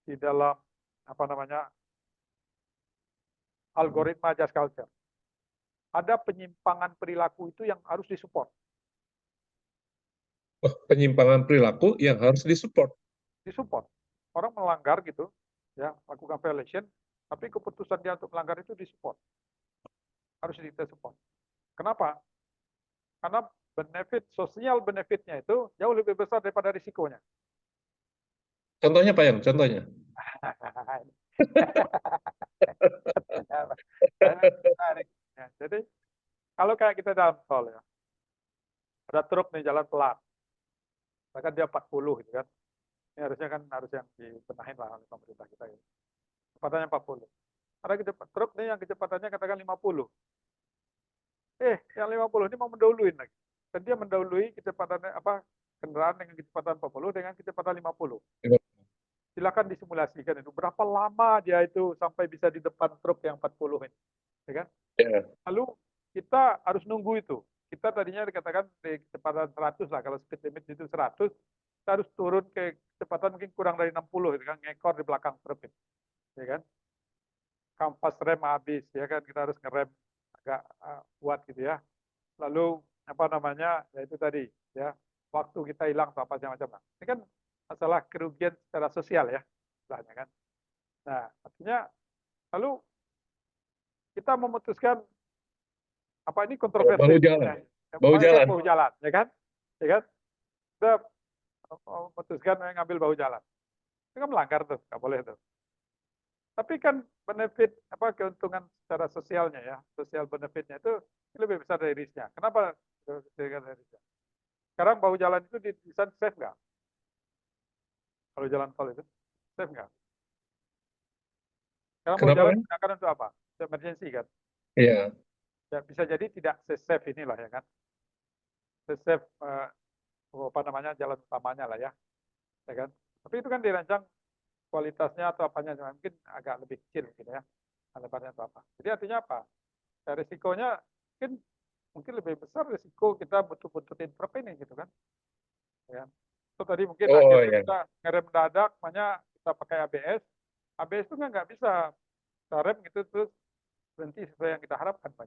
Speaker 2: Di dalam apa namanya algoritma just culture. Ada penyimpangan perilaku itu yang harus disupport.
Speaker 1: Oh, penyimpangan perilaku yang harus disupport.
Speaker 2: Disupport. Orang melanggar gitu, ya lakukan violation, tapi keputusan dia untuk melanggar itu disupport. Harus disupport. Kenapa? Karena sosial benefitnya itu jauh lebih besar daripada risikonya.
Speaker 1: Contohnya Pak Yang, contohnya.
Speaker 2: Ya, jadi kalau kayak kita dalam tol ya, ada truk nih jalan pelan, bahkan dia 40 gitu kan. Ini harus yang dibenahin lah oleh pemerintah kita ini. Kecepatannya 40. Ada truk nih yang kecepatannya katakan 50. Yang 50 ini mau mendahuluin lagi. Dan dia mendahului kecepatannya apa kendaraan dengan kecepatan 40 dengan kecepatan 50. Silakan disimulasikan itu. Berapa lama dia itu sampai bisa di depan truk yang 40 ini. Ya kan?
Speaker 1: Ya.
Speaker 2: Lalu kita harus nunggu itu. Kita tadinya dikatakan di kecepatan 100 lah. Kalau speed limit itu 100, kita harus turun ke kecepatan mungkin kurang dari 60 gitu kan. Ngekor di belakang truk itu. Ya kan? Kampas rem habis. Ya kan? Kita harus ngerem agak kuat gitu ya. Lalu apa namanya? Ya itu tadi. Ya, waktu kita hilang atau apa macam-macam. Ini kan masalah kerugian secara sosial ya, istilahnya kan. Nah, artinya lalu kita memutuskan apa ini kontroversi
Speaker 1: Bahu jalan. Bahu
Speaker 2: pakai
Speaker 1: jalan.
Speaker 2: bahu jalan, ya kan? Kita memutuskan mengambil bahu jalan. Itu kan melanggar tuh, nggak boleh tuh. Tapi kan benefit apa keuntungan secara sosialnya ya, sosial benefitnya itu lebih besar dari risknya. Kenapa dari risknya? Sekarang bahu jalan itu desain safe nggak? Kalau jalan tol itu safe nggak? Sekarang bahu
Speaker 1: Kenapa
Speaker 2: jalan
Speaker 1: kan?
Speaker 2: digunakan untuk apa? Emergency kan?
Speaker 1: Iya.
Speaker 2: Ya, bisa jadi tidak se-safe inilah ya kan. Se-safe apa namanya jalan utamanya lah ya kan. Tapi itu kan dirancang kualitasnya atau apanya mungkin agak lebih kecil gitu ya. Lebarnya atau apa. Jadi artinya apa? Ya, risikonya mungkin lebih besar risiko kita butuh-butuhin truk ini gitu kan. Ya. Itu tadi mungkin
Speaker 1: Oh
Speaker 2: akhirnya
Speaker 1: ya.
Speaker 2: kita ngerem mendadak, makanya kita pakai ABS. ABS itu nggak bisa kita rem gitu terus berhenti sesuai yang kita harapkan Pak.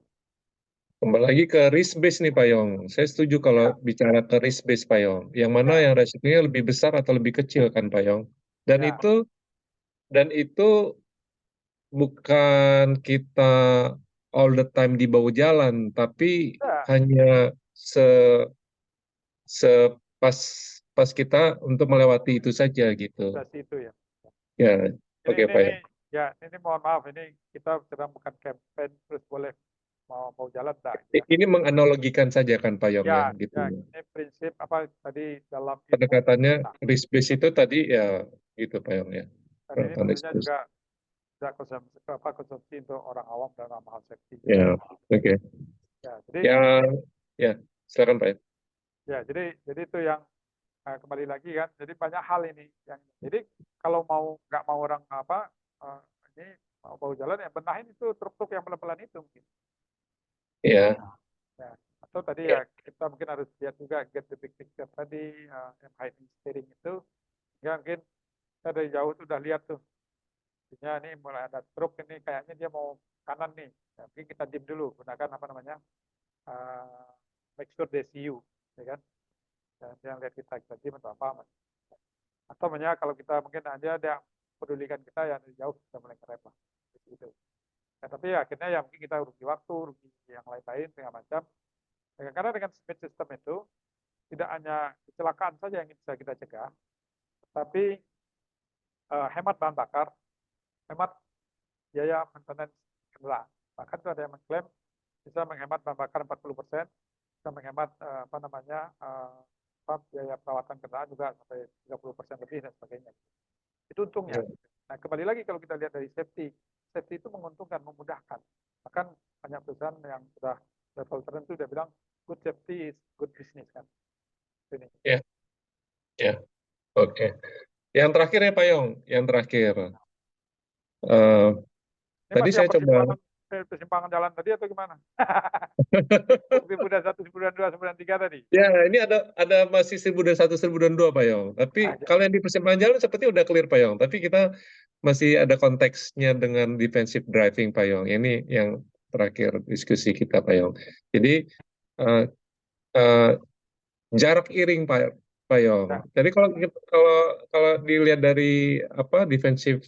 Speaker 1: Kembali lagi ke risk base nih Pak Yong. Saya setuju kalau
Speaker 2: Ya,
Speaker 1: bicara ke risk base Pak Yong. Yang mana
Speaker 2: ya,
Speaker 1: yang resikonya lebih besar atau lebih kecil kan Pak Yong. Dan
Speaker 2: ya,
Speaker 1: itu dan itu bukan kita all the time di bawah jalan, tapi
Speaker 2: ya,
Speaker 1: hanya se sepas pas kita untuk melewati itu saja gitu.
Speaker 2: dari situ ya.
Speaker 1: Ya,
Speaker 2: Ini,
Speaker 1: oke
Speaker 2: ini,
Speaker 1: Pak
Speaker 2: ini,
Speaker 1: Yong.
Speaker 2: ya, ini mohon maaf, ini kita sedang bukan campaign terus boleh mau jalan enggak gitu ya.
Speaker 1: Ini menganalogikan saja kan Pak Yong ya
Speaker 2: Ya,
Speaker 1: gitu.
Speaker 2: ya, ini prinsip apa tadi dalam ilmu
Speaker 1: Pendekatannya
Speaker 2: kita.
Speaker 1: risk base itu tadi ya gitu Pak Yong ya.
Speaker 2: Dan ini
Speaker 1: Pendekatan risk
Speaker 2: tentunya
Speaker 1: base.
Speaker 2: juga tidak konsumsi untuk orang awam dalam hal safety juga.
Speaker 1: Ya, oke.
Speaker 2: Ya, jadi
Speaker 1: Yang ya, silakan Pak.
Speaker 2: jadi itu yang kembali lagi kan. Jadi banyak hal ini yang jadi kalau nggak mau orang apa eh, ini mau bau jalan ya benahin itu truk-truk yang pelan-pelan itu mungkin.
Speaker 1: Ya,
Speaker 2: Ya. Atau tadi
Speaker 1: ya,
Speaker 2: ya kita mungkin harus lihat juga get the big picture tadi yang hiding steering itu ya mungkin kita dari jauh tuh udah lihat tuh. Artinya ini mulai ada truk ini kayaknya dia mau kanan nih. Ya, mungkin kita diam dulu gunakan apa namanya uh, make sure they see you, ya kan? Dan dia lihat kita diam atau apa. Atau namanya kalau kita mungkin ada pedulikan kita ya dari jauh kita mulai ngerem lah. Gitu. Ya, tapi ya, akhirnya ya mungkin kita rugi waktu, rugi yang lain-lain segala macam. Ya, karena dengan smart system itu tidak hanya kecelakaan saja yang bisa kita cegah, tapi hemat bahan bakar, hemat biaya maintenance kendaraan. Bahkan itu ada yang mengklaim bisa menghemat bahan bakar 40%, bisa menghemat apa namanya biaya perawatan kendaraan juga sampai 30% lebih dan sebagainya. Itu untungnya.
Speaker 1: ya,
Speaker 2: Nah, kembali lagi kalau kita lihat dari safety, safety itu menguntungkan, memudahkan. Bahkan banyak perusahaan yang sudah level tertentu dia bilang good safety is good business kan. Ini.
Speaker 1: ya, ya. Oke. Yang terakhir ya Pak Yong, yang terakhir. Eh,
Speaker 2: Ini
Speaker 1: tadi
Speaker 2: masih yang
Speaker 1: saya coba
Speaker 2: persimpangan jalan tadi atau gimana? Sembilan satu, sembilan dua, sembilan tiga tadi.
Speaker 1: ya, ini ada masih 1001, 1002 Pak Yong. Tapi
Speaker 2: Ah,
Speaker 1: kalau yang di persimpangan jalan seperti udah clear Pak Yong. Tapi kita masih ada konteksnya dengan defensive driving Pak Yong. Ini yang terakhir diskusi kita Pak Yong. Jadi eh, eh, jarak iring Pak Yong.
Speaker 2: ya,
Speaker 1: Jadi kalau kalau dilihat dari apa defensive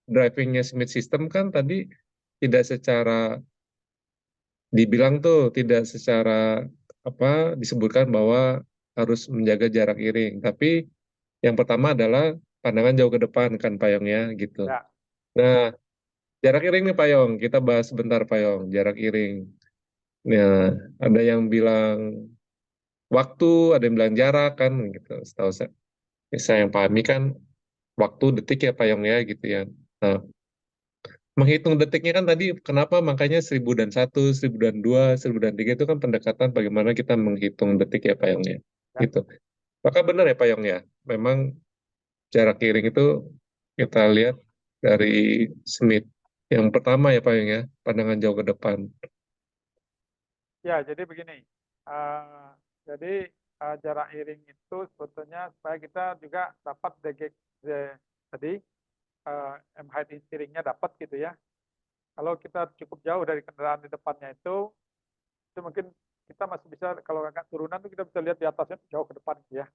Speaker 1: drivingnya Smith System kan tadi tidak secara dibilang tuh tidak secara apa disebutkan bahwa harus menjaga jarak iring. Tapi yang pertama adalah pandangan jauh ke depan kan Pak Yong ya gitu.
Speaker 2: ya,
Speaker 1: Nah, jarak iring nih Pak Yong, kita bahas sebentar Pak Yong, jarak iring. Nah, ada yang bilang waktu, ada yang bilang jarak kan gitu. Setahu saya yang pahami kan waktu detik ya Pak Yong ya gitu ya. Nah, menghitung detiknya kan tadi kenapa makanya 1001, 1002, 1003 itu kan pendekatan bagaimana kita menghitung detik ya Pak Yong ya.
Speaker 2: ya.
Speaker 1: Gitu. Apakah benar ya Pak Yong ya? Memang jarak kiring itu kita lihat dari Smith. Yang pertama ya Pak Yong ya, pandangan jauh ke depan.
Speaker 2: Ya, jadi begini. Eh, jadi jarak iring itu sebetulnya supaya kita juga dapat tadi M height steeringnya dapat gitu ya. Kalau kita cukup jauh dari kendaraan di depannya itu mungkin kita masih bisa kalau agak turunan tuh kita bisa lihat di atasnya jauh ke depan gitu ya.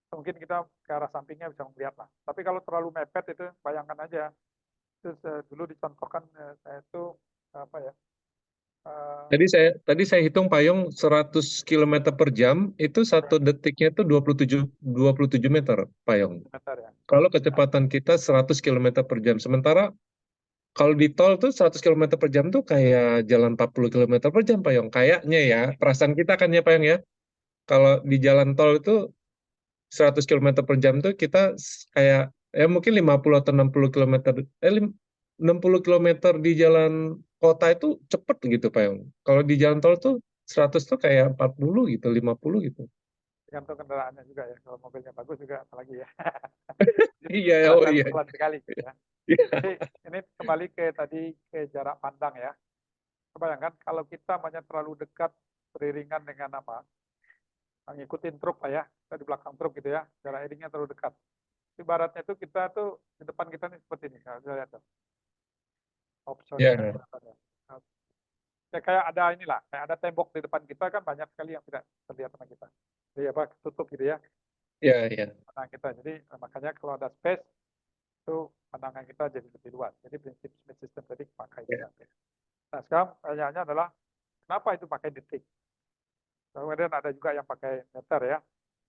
Speaker 2: Mungkin kita ke arah sampingnya bisa melihat lah. Tapi kalau terlalu mepet itu bayangkan aja. Terus dulu dicontohkan saya itu apa ya? eh,
Speaker 1: Tadi saya hitung Pak Yong 100 km per jam itu satu detiknya itu 27 meter Pak Yong.
Speaker 2: meter ya.
Speaker 1: Kalau kecepatan kita 100 km per jam. Sementara kalau di tol tuh 100 km per jam tuh kayak jalan 40 km per jam Pak Yong. Kayaknya ya, perasaan kita kan ya Pak Yong ya. Kalau di jalan tol itu 100 km per jam tuh kita kayak ya mungkin 50 atau 60 kilometer 60 kilometer di jalan kota itu cepet gitu Pak Yong. Kalau di jalan tol tuh 100 tuh kayak 40 gitu, 50 gitu.
Speaker 2: Tergantung kendaraannya juga ya. Kalau mobilnya bagus juga apalagi ya.
Speaker 1: Iya, oh
Speaker 2: Terasa
Speaker 1: iya.
Speaker 2: pelan sekali ya.
Speaker 1: Iya,
Speaker 2: Jadi ini kembali ke tadi ke jarak pandang ya. Bayangkan kalau kita banyak terlalu dekat beriringan dengan apa? Ngikutin truk lah ya. Kita di belakang truk gitu ya. Jarak iringnya terlalu dekat. Ibaratnya itu kita tuh di depan kita nih seperti ini. Kalau lihat tuh. Optionnya kan
Speaker 1: ya,
Speaker 2: kelihatan ya. Ya kayak ada inilah, kayak ada tembok di depan kita kan banyak sekali yang tidak terlihat sama kita. Jadi apa tutup gitu ya
Speaker 1: ya, ya.
Speaker 2: pandangan kita. Jadi makanya kalau ada space itu pandangan kita jadi lebih luas. Jadi prinsip Smith system tadi pakai juga.
Speaker 1: Ya.
Speaker 2: Nah sekarang pertanyaannya adalah kenapa itu pakai detik? Kemudian ada juga yang pakai meter ya.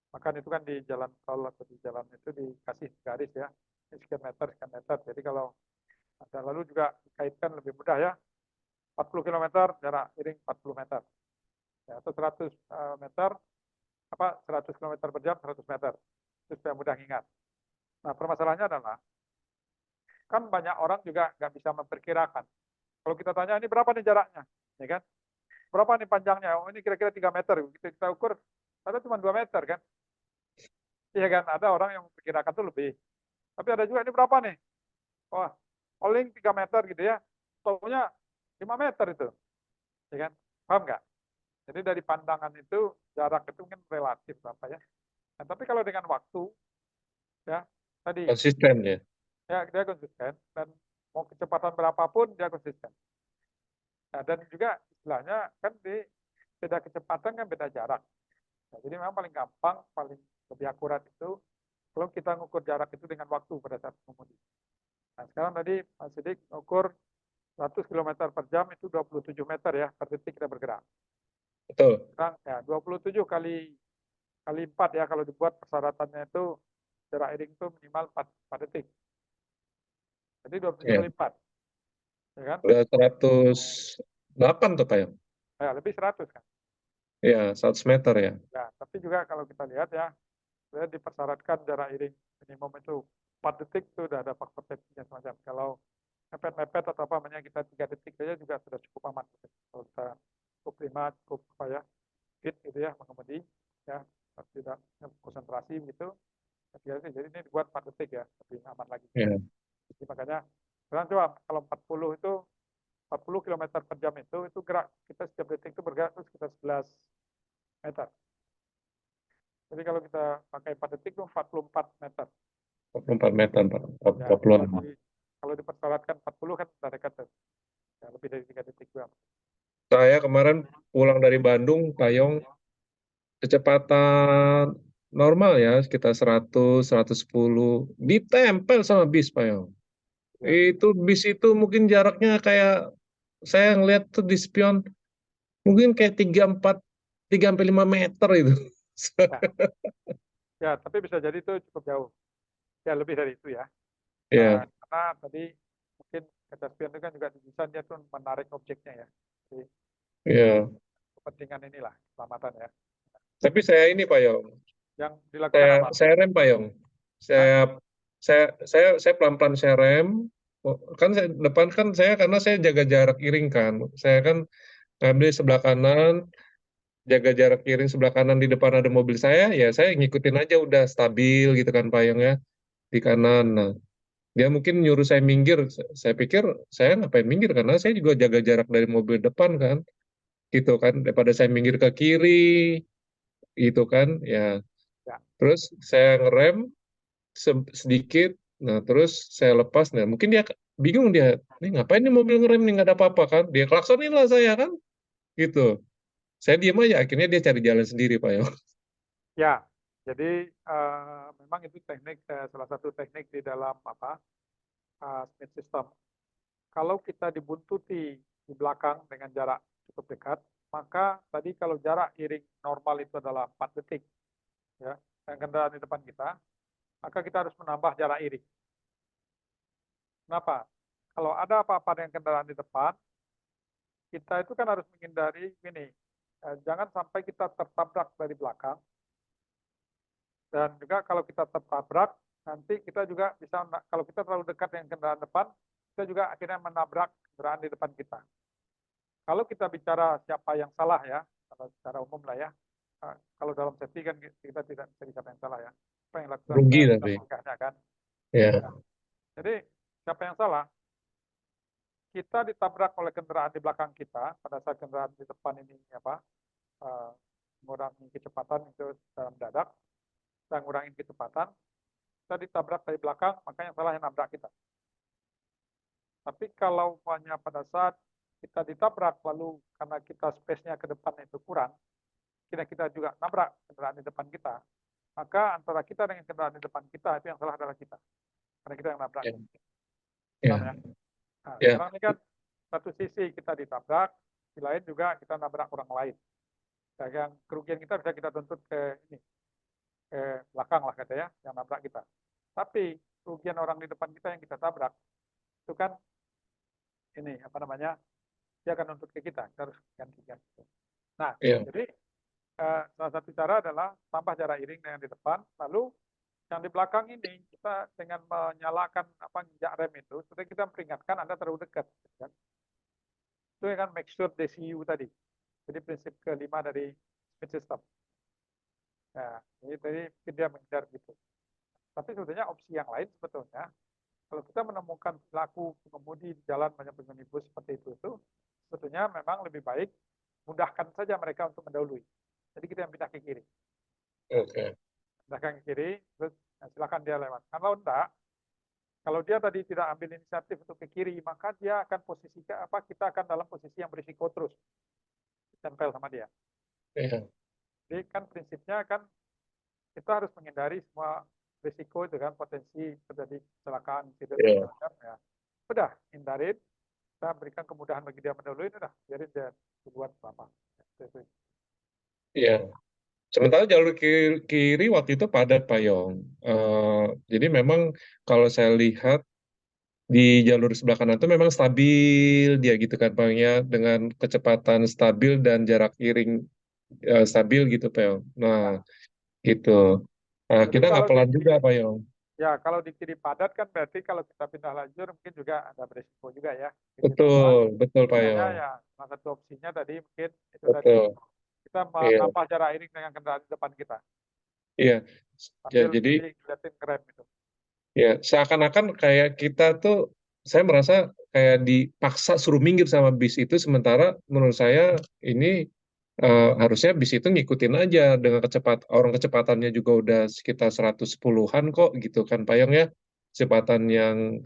Speaker 2: Maka itu kan di jalan tol atau di jalan itu dikasih garis ya. Ini sekian meter, sekian meter. Jadi kalau ada lalu juga dikaitkan lebih mudah ya. 40 km jarak iring 40 meter. Ya, atau 100 meter, apa 100 km per jam 100 meter. Itu supaya mudah ingat. Nah permasalahannya adalah, kan banyak orang juga nggak bisa memperkirakan. Kalau kita tanya ini berapa nih jaraknya, ya kan? Berapa nih panjangnya? Oh ini kira-kira 3 meter. Kita ukur, ada cuma 2 meter kan? Iya kan? Ada orang yang memperkirakan itu lebih. Tapi ada juga ini berapa nih? Wah, paling 3 meter gitu ya. Taunya 5 meter itu. Ya kan? Paham nggak? Jadi dari pandangan itu, jarak itu mungkin relatif apa ya. Nah, tapi kalau dengan waktu, ya tadi,
Speaker 1: Konsisten ya.
Speaker 2: ya dia konsisten. Dan mau kecepatan berapapun, dia konsisten. Nah, dan juga istilahnya kan di beda kecepatan kan beda jarak. Nah, jadi memang paling gampang, paling lebih akurat itu kalau kita ngukur jarak itu dengan waktu pada saat mengemudi. Nah, sekarang tadi Mas Sidik ukur 100 km per jam itu 27 meter ya per detik kita bergerak.
Speaker 1: Betul.
Speaker 2: Sekarang ya 27 kali 4 ya kalau dibuat persyaratannya itu jarak iring itu minimal 4 detik. Jadi 27
Speaker 1: Ya.
Speaker 2: kali 4, ya kan?
Speaker 1: Udah 108 tuh Pak Yong.
Speaker 2: Ya, lebih 100 kan.
Speaker 1: Ya, 100 meter ya.
Speaker 2: Ya, tapi juga kalau kita lihat ya, saya dipersyaratkan jarak iring minimum itu 4 detik itu sudah ada faktor safety-nya semacam. Kalau mepet-mepet atau apa namanya kita 3 detik saja juga sudah cukup aman. Kalau kita cukup prima, cukup apa ya, fit gitu ya, mengemudi, ya, tidak konsentrasi gitu. Jadi ini dibuat 4 detik ya, lebih aman lagi.
Speaker 1: Ya.
Speaker 2: Jadi makanya, sekarang coba kalau 40 itu 40 km per jam itu gerak kita setiap detik itu bergerak itu sekitar 11 meter. Jadi kalau kita pakai 4 detik itu 44 meter.
Speaker 1: 24 meter, Pak.
Speaker 2: Ya,
Speaker 1: 26.
Speaker 2: kalau dipersyaratkan 40 kan sudah dekat ya, lebih dari 3 detik juga.
Speaker 1: Saya kemarin pulang dari Bandung, Pak Yong, kecepatan normal ya, sekitar 100, 110. Ditempel sama bis, Pak Yong.
Speaker 2: Ya,
Speaker 1: Itu bis itu mungkin jaraknya kayak, saya ngeliat tuh di spion, mungkin kayak 3, 4, 3 sampai 5 meter itu.
Speaker 2: ya, ya, tapi bisa jadi itu cukup jauh. Ya lebih dari itu ya.
Speaker 1: Ya,
Speaker 2: Karena tadi mungkin kaca spion itu kan juga didesain dia tuh menarik objeknya ya. Jadi
Speaker 1: ya.
Speaker 2: kepentingan inilah keselamatan ya.
Speaker 1: Tapi saya ini, Pak Yong,
Speaker 2: Yang dilakukan
Speaker 1: saya,
Speaker 2: apa?
Speaker 1: saya rem, Pak Yong.
Speaker 2: Hah?
Speaker 1: Saya saya pelan-pelan saya rem. Oh, kan saya depan kan saya karena saya jaga jarak iring kan. Saya kan ngambil sebelah kanan jaga jarak kiri sebelah kanan di depan ada mobil ya saya ngikutin aja udah stabil gitu kan Payung ya di kanan. Nah, dia mungkin nyuruh saya minggir. Saya pikir saya ngapain minggir karena saya juga jaga jarak dari mobil depan kan, gitu kan. Daripada saya minggir ke kiri, gitu kan. Ya,
Speaker 2: Ya,
Speaker 1: terus saya ngerem sedikit. Nah, terus saya lepas. Nah, mungkin dia bingung dia. Nih ngapain nih mobil ngerem nih nggak ada apa-apa kan? Dia klaksonin lah saya kan, gitu. Saya diem aja. Akhirnya dia cari jalan sendiri Pak Yo.
Speaker 2: ya. Jadi memang itu teknik salah satu teknik di dalam smith system. Kalau kita dibuntuti di belakang dengan jarak cukup dekat, maka tadi kalau jarak iring normal itu adalah 4 detik, ya, dan kendaraan di depan kita, maka kita harus menambah jarak iring. Kenapa? Kalau ada apa-apa dengan kendaraan di depan, kita itu kan harus menghindari ini, jangan sampai kita tertabrak dari belakang, dan juga kalau kita tertabrak, nanti kita juga bisa, kalau kita terlalu dekat dengan kendaraan depan, kita juga akhirnya menabrak kendaraan di depan kita. Kalau kita bicara siapa yang salah ya, kalau secara umum lah ya, kalau dalam safety kan kita tidak bisa siapa yang salah ya, apa yang dilakukan
Speaker 1: Rugi
Speaker 2: kita
Speaker 1: tapi.
Speaker 2: melangkahnya kan.
Speaker 1: Ya,
Speaker 2: Nah, jadi siapa yang salah? Kita ditabrak oleh kendaraan di belakang kita pada saat kendaraan di depan ini uh, mengurangi kecepatan itu dalam mendadak, dan mengurangi kecepatan, kita ditabrak dari belakang, maka yang salah yang nabrak kita. Tapi kalau hanya pada saat kita ditabrak lalu karena kita space-nya ke depan itu kurang, kita juga nabrak kendaraan di depan kita, maka antara kita dengan kendaraan di depan kita itu yang salah adalah kita, karena kita yang nabrak.
Speaker 1: ya,
Speaker 2: Paham ya?
Speaker 1: ya,
Speaker 2: Nah,
Speaker 1: ya,
Speaker 2: sekarang ini kan satu sisi kita ditabrak, di lain juga kita nabrak orang lain. Dan yang kerugian kita bisa kita tuntut ke belakang lah katanya, yang nabrak kita. Tapi kerugian orang di depan kita yang kita tabrak, itu kan ini dia akan nuntut ke kita harus ganti-ganti. Nah,
Speaker 1: ya,
Speaker 2: jadi salah satu cara adalah tambah jarak iring dengan di depan, lalu yang di belakang ini kita dengan menyalakan injak rem itu, sudah kita memperingatkan Anda terlalu dekat. Kan? Itu kan make sure DCU tadi. Jadi prinsip kelima dari speed system. Nah, jadi tadi dia menghindar gitu. Tapi sebetulnya opsi yang lain sebetulnya, kalau kita menemukan pelaku pengemudi di jalan banyak minibus seperti itu, sebetulnya memang lebih baik mudahkan saja mereka untuk mendahului. Jadi kita yang pindah ke kiri.
Speaker 1: oke,
Speaker 2: Pindahkan ke kiri, terus silakan dia lewat. Kalau enggak, kalau dia tadi tidak ambil inisiatif untuk ke kiri, maka dia akan kita akan dalam posisi yang berisiko terus tempel sama dia.
Speaker 1: ya,
Speaker 2: Jadi kan prinsipnya kan kita harus menghindari semua risiko itu kan, potensi terjadi kecelakaan, insiden
Speaker 1: ya,
Speaker 2: segala macam ya. Udah hindarin, kita berikan kemudahan bagi dia mendahului, udah biarin dia buat apa.
Speaker 1: ya. Sementara jalur kiri waktu itu padat Pak Yong. Jadi memang kalau saya lihat di jalur sebelah kanan itu memang stabil dia gitu kan Pak Yong, ya dengan kecepatan stabil dan jarak iring stabil gitu Pak Yong. Nah
Speaker 2: Ya.
Speaker 1: gitu. Nah,
Speaker 2: Jadi
Speaker 1: kita nggak
Speaker 2: kalau di
Speaker 1: pelan juga
Speaker 2: kiri,
Speaker 1: Pak Yong.
Speaker 2: ya kalau di kiri padat kan berarti kalau kita pindah lajur mungkin juga ada berisiko juga ya. Di kiri apa?
Speaker 1: Betul, betul Pak
Speaker 2: Jadi hanya
Speaker 1: Yong.
Speaker 2: ya salah satu opsinya tadi mungkin itu tadi
Speaker 1: Betul.
Speaker 2: kita
Speaker 1: Iya,
Speaker 2: menambah jarak iring dengan kendaraan di depan kita
Speaker 1: iya. Ya,
Speaker 2: sambil
Speaker 1: jadi
Speaker 2: tadi ngeliatin rem itu.
Speaker 1: ya, seakan-akan kayak kita tuh, saya merasa kayak dipaksa suruh minggir sama bis itu, sementara menurut saya ini harusnya bis itu ngikutin aja dengan orang kecepatannya juga udah sekitar 110-an kok gitu kan, Payang ya, kecepatan yang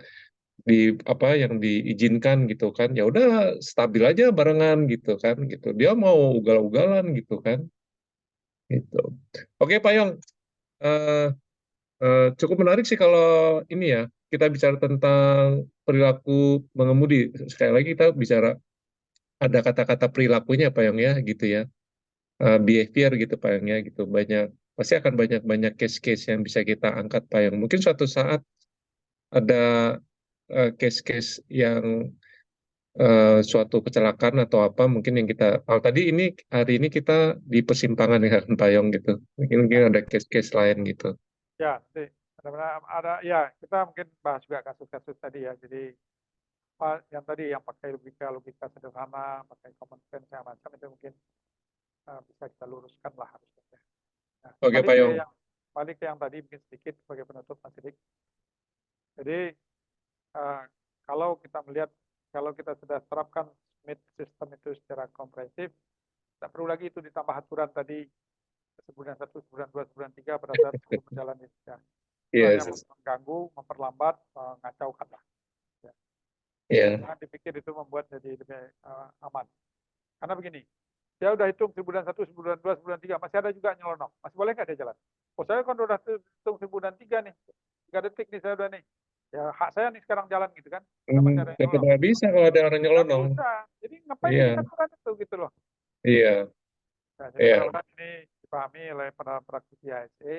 Speaker 1: yang diizinkan gitu kan, ya udah stabil aja barengan gitu kan, gitu. Dia mau ugal-ugalan gitu kan, gitu. Oke, Payong. Cukup menarik sih kalau ini ya, kita bicara tentang perilaku mengemudi. Sekali lagi kita bicara ada kata-kata perilakunya Pak Yong ya gitu ya. Behavior gitu Pak Yong ya gitu. Pasti akan banyak-banyak case-case yang bisa kita angkat Pak Yong. Mungkin suatu saat ada case-case yang suatu kecelakaan atau apa mungkin yang kita tadi ini hari ini kita di persimpangan ya kan Pak Yong gitu. Mungkin
Speaker 2: Ya,
Speaker 1: ada case-case lain gitu.
Speaker 2: ya, ada ya kita mungkin bahas juga kasus-kasus tadi ya. Jadi yang tadi yang pakai logika sederhana, pakai common sense segala macam itu mungkin bisa kita luruskan lah harusnya. Nah,
Speaker 1: Oke, Pak Yong.
Speaker 2: balik ke yang tadi mungkin sedikit sebagai penutup Mas Sidik. Jadi kalau kita melihat, kalau kita sudah terapkan Smith system itu secara komprehensif, tidak perlu lagi itu ditambah aturan tadi sebulan 1, sebulan 2, sebulan 3 pada saat berjalan itu. Ya. Itu hanya
Speaker 1: Yes.
Speaker 2: mengganggu, memperlambat, mengacaukan lah. Ya.
Speaker 1: Yeah.
Speaker 2: Jangan dipikir itu membuat jadi lebih aman. Karena begini, saya udah hitung sebulan 1, sebulan 2, sebulan 3, masih ada juga nyelonong. Masih boleh nggak dia jalan? Oh saya kan udah hitung sebulan 3 nih, 3 detik nih saya udah nih. Ya hak saya nih sekarang jalan gitu kan. Masih ada yang
Speaker 1: Tetap
Speaker 2: nyelonong.
Speaker 1: nggak bisa kalau ada orang
Speaker 2: Nggak
Speaker 1: nyelonong.
Speaker 2: bisa. Jadi ngapain
Speaker 1: Iya,
Speaker 2: bikin aturan itu gitu loh.
Speaker 1: iya,
Speaker 2: Nah, jadi
Speaker 1: iya,
Speaker 2: mudah-mudahan ini dipahami oleh para praktisi IHSE.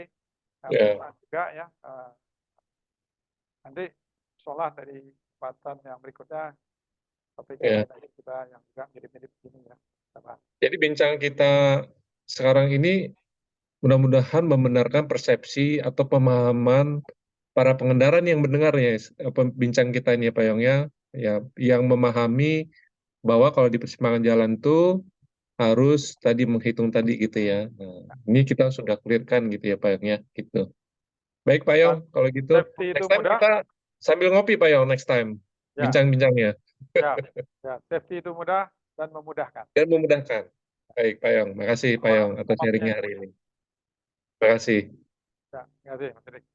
Speaker 2: Nah,
Speaker 1: iya,
Speaker 2: mudah-mudahan juga ya nanti seolah dari kesempatan yang berikutnya topik yang
Speaker 1: iya.
Speaker 2: lain lagi kita yang juga mirip-mirip ini ya. Kita bahas.
Speaker 1: Jadi bincang kita sekarang ini mudah-mudahan membenarkan persepsi atau pemahaman para pengendara nih yang mendengarnya, bincang kita ini ya Pak Yong ya, yang memahami bahwa kalau di persimpangan jalan tuh harus tadi menghitung tadi gitu ya. Nah, ini kita sudah clearkan gitu ya Pak Yong ya, gitu. Baik Pak Yong,
Speaker 2: Dan
Speaker 1: kalau gitu
Speaker 2: safety itu
Speaker 1: next time
Speaker 2: mudah,
Speaker 1: kita sambil ngopi Pak Yong next time
Speaker 2: ya,
Speaker 1: bincang-bincangnya
Speaker 2: ya, ya, safety itu mudah dan memudahkan.
Speaker 1: dan memudahkan. Baik Pak Yong, makasih Pak
Speaker 2: Sama
Speaker 1: Yong atas
Speaker 2: alatnya
Speaker 1: sharingnya
Speaker 2: yang
Speaker 1: hari
Speaker 2: mudah.
Speaker 1: ini. Terima kasih.
Speaker 2: Ya, terima kasih Mas Edi.